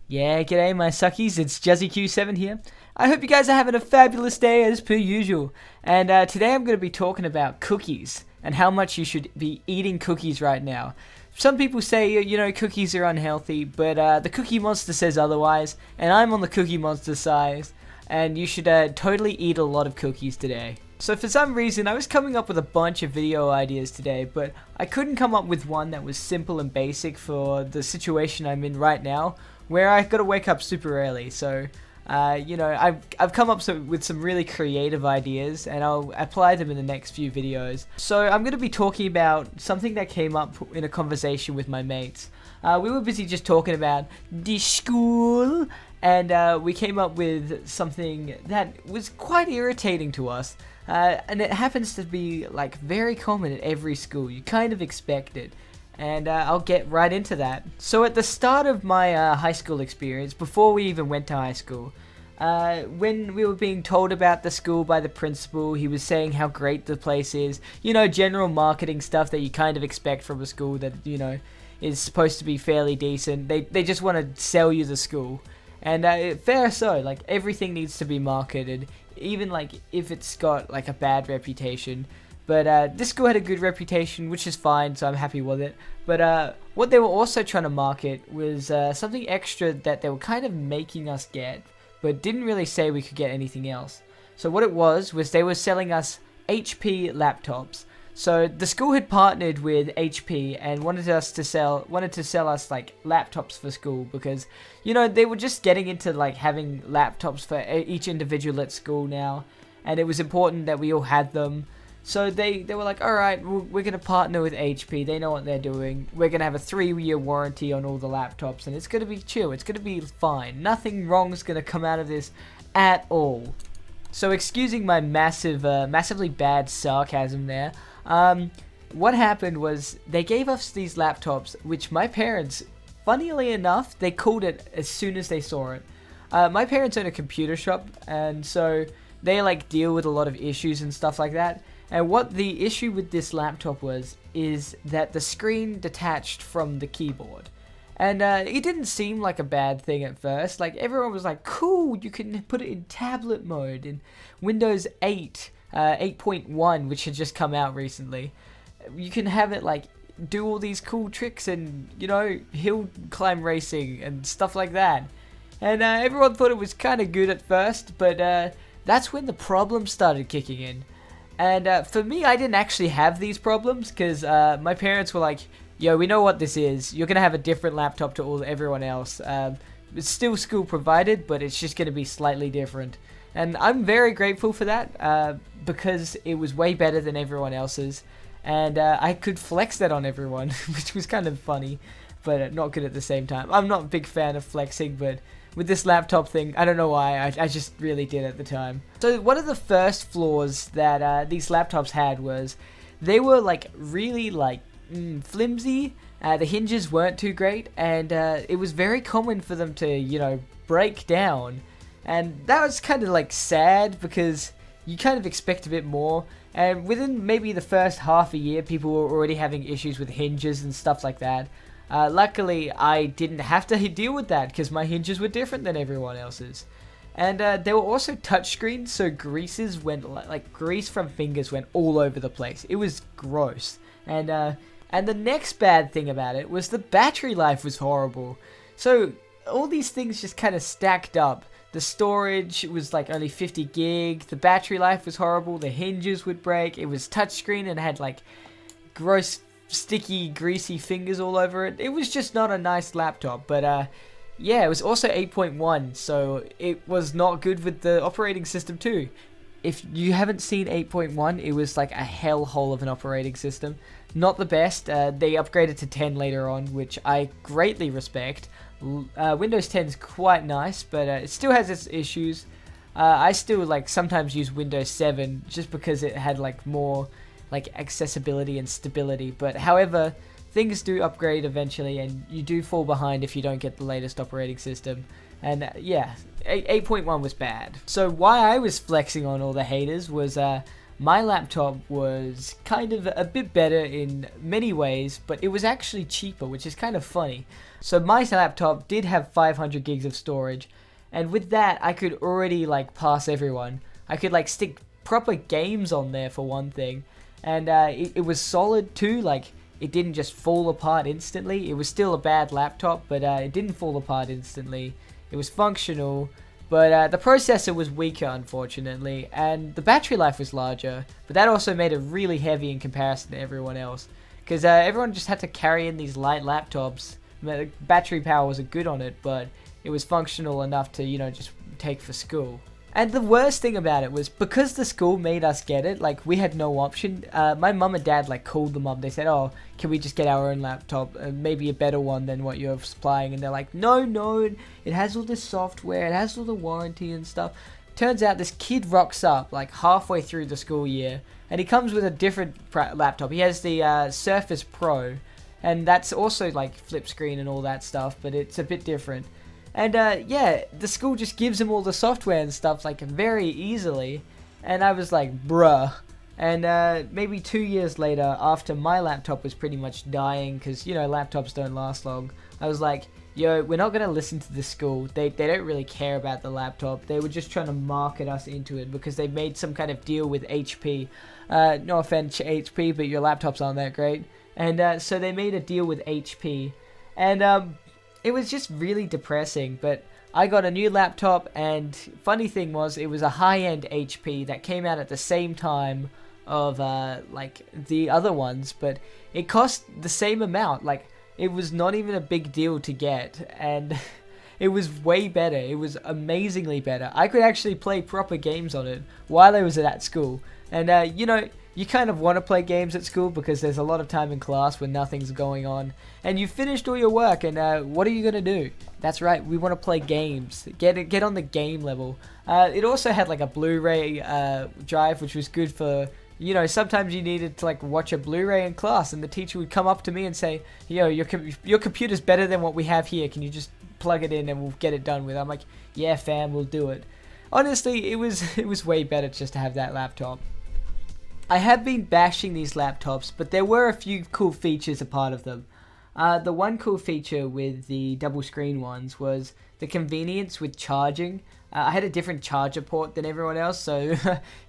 Yeah, g'day my succies, it's JuzzyQ7 here. I hope you guys are having a fabulous day as per usual. And today I'm going to be talking about cookies and how much you should be eating cookies right now. Some people say, cookies are unhealthy, but the Cookie Monster says otherwise, and I'm on the Cookie Monster side, and you should totally eat a lot of cookies today. So for some reason, I was coming up with a bunch of video ideas today, but I couldn't come up with one that was simple and basic for the situation I'm in right now, where I gotta wake up super early. So, I've come up with some really creative ideas, and I'll apply them in the next few videos. So I'm gonna be talking about something that came up in a conversation with my mates. We were busy just talking about the school, and we came up with something that was quite irritating to us. And it happens to be like very common at every school. You kind of expect it. And I'll get right into that. So at the start of my high school experience, before we even went to high school, when we were being told about the school by the principal, he was saying how great the place is. General marketing stuff that you kind of expect from a school that, is supposed to be fairly decent. They just want to sell you the school. And fair so, like everything needs to be marketed, even like if it's got like a bad reputation. But this school had a good reputation, which is fine, so I'm happy with it. But what they were also trying to market was something extra that they were kind of making us get, but didn't really say we could get anything else. So what it was they were selling us HP laptops. So the school had partnered with HP and wanted to sell us like laptops for school because they were just getting into like having laptops for each individual at school now, and it was important that we all had them. So they were like, alright, we're going to partner with HP, they know what they're doing, we're going to have a 3-year warranty on all the laptops, and it's going to be chill, it's going to be fine, nothing wrong's going to come out of this at all. So excusing my massively bad sarcasm there, what happened was they gave us these laptops, which my parents, funnily enough, they called it as soon as they saw it. My parents own a computer shop, and so they like deal with a lot of issues and stuff like that. And what the issue with this laptop is that the screen detached from the keyboard. And it didn't seem like a bad thing at first. Like everyone was like, cool, you can put it in tablet mode in Windows 8, 8.1, which had just come out recently. You can have it like do all these cool tricks and, hill climb racing and stuff like that. And everyone thought it was kind of good at first, but that's when the problems started kicking in. And for me, I didn't actually have these problems because my parents were like, yo, we know what this is. You're going to have a different laptop to everyone else. It's still school provided, but it's just going to be slightly different. And I'm very grateful for that because it was way better than everyone else's. And I could flex that on everyone, which was kind of funny, but not good at the same time. I'm not a big fan of flexing, but with this laptop thing, I don't know why, I just really did at the time. So one of the first flaws that these laptops had was they were like really like flimsy. The hinges weren't too great, and it was very common for them to, break down. And that was kind of like sad because you kind of expect a bit more. And within maybe the first half a year, people were already having issues with hinges and stuff like that. Luckily, I didn't have to deal with that because my hinges were different than everyone else's. And they were also touchscreens, so grease from fingers went all over the place. It was gross. And the next bad thing about it was the battery life was horrible. So all these things just kind of stacked up. The storage was like only 50 gig. The battery life was horrible. The hinges would break. It was touchscreen and had like gross, sticky, greasy fingers all over it. It was just not a nice laptop. But yeah, it was also 8.1, so it was not good with the operating system too. If you haven't seen 8.1, it was like a hellhole of an operating system. Not the best. They upgraded to 10 later on, which I greatly respect. Windows 10 is quite nice, but it still has its issues. I still like sometimes use Windows 7 just because it had like more like accessibility and stability. But however, things do upgrade eventually, and you do fall behind if you don't get the latest operating system. And yeah, 8.1 was bad. So why I was flexing on all the haters was my laptop was kind of a bit better in many ways, but it was actually cheaper, which is kind of funny. So my laptop did have 500 gigs of storage, and with that I could already like pass everyone. I could like stick proper games on there for one thing, and it was solid too. Like, it didn't just fall apart instantly. It was still a bad laptop, but it didn't fall apart instantly. It was functional, but the processor was weaker, unfortunately, and the battery life was larger, but that also made it really heavy in comparison to everyone else, because everyone just had to carry in these light laptops. The battery power wasn't good on it, but it was functional enough to, you know, just take for school. And the worst thing about it was, because the school made us get it, like, we had no option. My mum and dad like called them up. They said, "Oh, can we just get our own laptop, maybe a better one than what you're supplying?" And they're like, no, it has all this software, it has all the warranty and stuff. Turns out this kid rocks up like halfway through the school year, and he comes with a different laptop. He has the Surface Pro, and that's also like flip screen and all that stuff, but it's a bit different. And yeah, the school just gives him all the software and stuff like very easily. And I was like, bruh. And maybe 2 years later, after my laptop was pretty much dying, because, you know, laptops don't last long, I was like, yo, we're not going to listen to this school. They don't really care about the laptop. They were just trying to market us into it because they made some kind of deal with HP. No offense, HP, but your laptops aren't that great. And so they made a deal with HP. And it was just really depressing, but I got a new laptop, and funny thing was, it was a high-end HP that came out at the same time of like the other ones, but it cost the same amount. Like, it was not even a big deal to get, and it was way better. It was amazingly better. I could actually play proper games on it while I was at school. And you know, you kind of want to play games at school because there's a lot of time in class when nothing's going on, and you finished all your work, and what are you gonna do? That's right, we want to play games. Get on the game level. It also had like a Blu-ray drive, which was good for, you know, sometimes you needed to like watch a Blu-ray in class, and the teacher would come up to me and say, "Yo, your computer's better than what we have here. Can you just plug it in and we'll get it done with?" I'm like, "Yeah, fam, we'll do it." Honestly, it was way better just to have that laptop. I have been bashing these laptops, but there were a few cool features a part of them. The one cool feature with the double screen ones was the convenience with charging. I had a different charger port than everyone else, so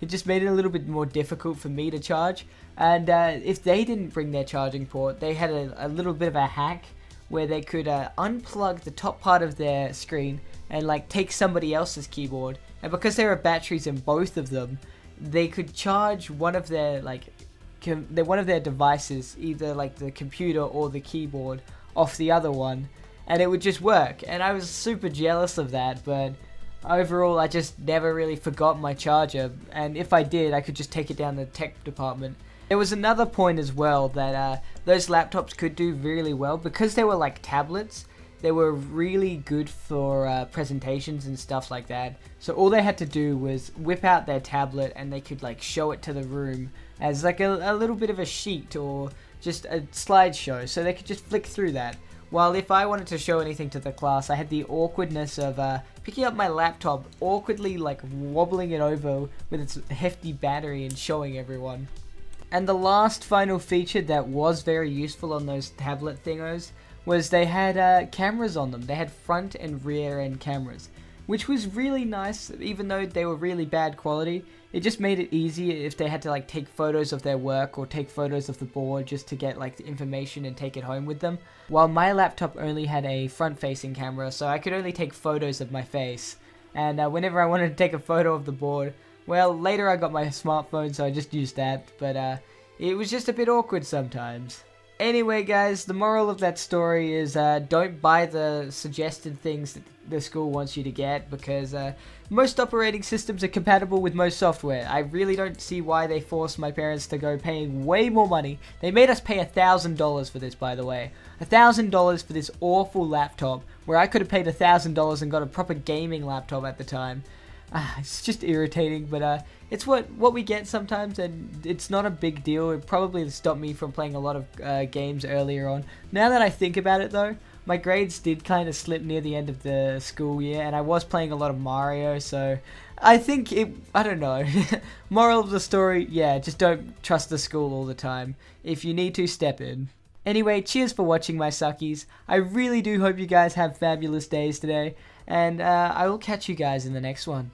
it just made it a little bit more difficult for me to charge. And if they didn't bring their charging port, they had a little bit of a hack where they could unplug the top part of their screen and like take somebody else's keyboard. And because there are batteries in both of them, they could charge one of their one of their devices, either like the computer or the keyboard, off the other one, and it would just work. And I was super jealous of that, but overall I just never really forgot my charger, and if I did, I could just take it down to the tech department. There was another point as well that those laptops could do really well because they were like tablets. They were really good for presentations and stuff like that. So all they had to do was whip out their tablet, and they could like show it to the room as like a little bit of a sheet or just a slideshow. So they could just flick through that. While if I wanted to show anything to the class, I had the awkwardness of picking up my laptop, awkwardly like wobbling it over with its hefty battery and showing everyone. And the last final feature that was very useful on those tablet thingos was they had cameras on them. They had front and rear end cameras, which was really nice. Even though they were really bad quality, it just made it easier if they had to like take photos of their work or take photos of the board just to get like the information and take it home with them. While my laptop only had a front facing camera, so I could only take photos of my face. And whenever I wanted to take a photo of the board, well, later I got my smartphone, so I just used that, but it was just a bit awkward sometimes. Anyway, guys, the moral of that story is don't buy the suggested things that the school wants you to get, because most operating systems are compatible with most software. I really don't see why they forced my parents to go paying way more money. They made us pay $1,000 for this, by the way. $1,000 for this awful laptop, where I could have paid $1,000 and got a proper gaming laptop at the time. It's just irritating, but it's what we get sometimes, and it's not a big deal. It probably stopped me from playing a lot of games earlier on. Now that I think about it though, my grades did kind of slip near the end of the school year, and I was playing a lot of Mario, so I think I don't know. Moral of the story, yeah, just don't trust the school all the time. If you need to, step in. Anyway, cheers for watching, my suckies. I really do hope you guys have fabulous days today, and I will catch you guys in the next one.